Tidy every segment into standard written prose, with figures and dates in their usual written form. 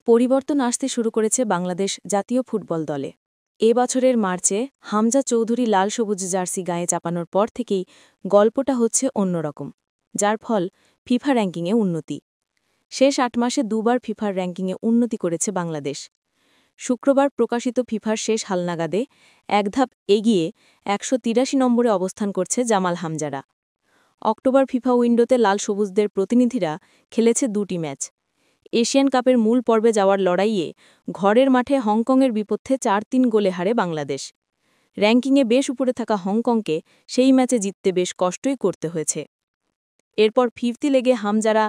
পরিবর্তন আসতে শুরু করেছে বাংলাদেশ জাতীয় ফুটবল দলে। এ বছরের মার্চে হামজা চৌধুরী লাল সবুজ জার্সি গায়ে চাপানোর পর থেকেই গল্পটা হচ্ছে অন্যরকম, যার ফল ফিফা র্যাঙ্কিংয়ে উন্নতি। শেষ ৮ মাসে দুবার ফিফার র্যাঙ্কিংয়ে উন্নতি করেছে বাংলাদেশ। শুক্রবার প্রকাশিত ফিফার শেষ হালনাগাদে এক ধাপ এগিয়ে ১৮৩ নম্বরে অবস্থান করছে জামাল হামজারা। অক্টোবর ফিফা উইন্ডোতে লাল সবুজদের প্রতিনিধিরা খেলেছে ২টি ম্যাচ। এশিয়ান কাপের মূল পর্বে যাওয়ার লড়াইয়ে ঘরের মাঠে হংকংয়ের বিপক্ষে ৪-৩ গোলে হারে বাংলাদেশ। র্যাঙ্কিংয়ে বেশ উপরে থাকা হংকংকে সেই ম্যাচে জিততে বেশ কষ্টই করতে হয়েছে। এরপর ফিফতি লেগে হামজারা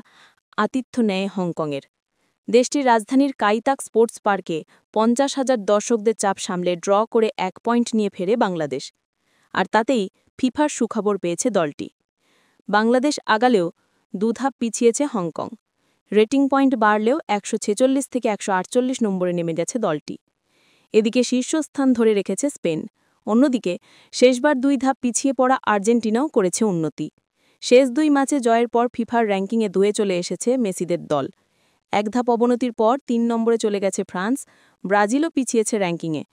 আতিথ্য নেয় হংকংয়ের। দেশটির রাজধানীর কাইতাক স্পোর্টস পার্কে ৫০,০০০ দর্শকদের চাপ সামলে ড্র করে ১ পয়েন্ট নিয়ে ফেরে বাংলাদেশ। আর তাতেই ফিফার সুখবর পেয়েছে দলটি। বাংলাদেশ আগালেও দুধাপ পিছিয়েছে হংকং। রেটিং পয়েন্ট বাড়লেও ১৪৬ থেকে ১৪৮ নম্বরে নেমে গেছে দলটি। এদিকে শীর্ষস্থান ধরে রেখেছে স্পেন। অন্যদিকে শেষবার ২ ধাপ পিছিয়ে পড়া আর্জেন্টিনাও করেছে উন্নতি। শেষ ২ ম্যাচে জয়ের পর ফিফার র্যাঙ্কিংয়ে ধুয়ে চলে এসেছে মেসিদের দল। ১ ধাপ অবনতির পর ৩ নম্বরে চলে গেছে ফ্রান্স। ব্রাজিলও পিছিয়েছে র্যাঙ্কিংয়ে।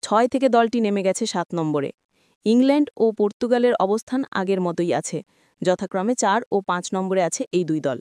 ৬ থেকে দলটি নেমে গেছে ৭ নম্বরে। ইংল্যান্ড ও পর্তুগালের অবস্থান আগের মতোই আছে, যথাক্রমে ৪ ও ৫ নম্বরে আছে এই দুই দল।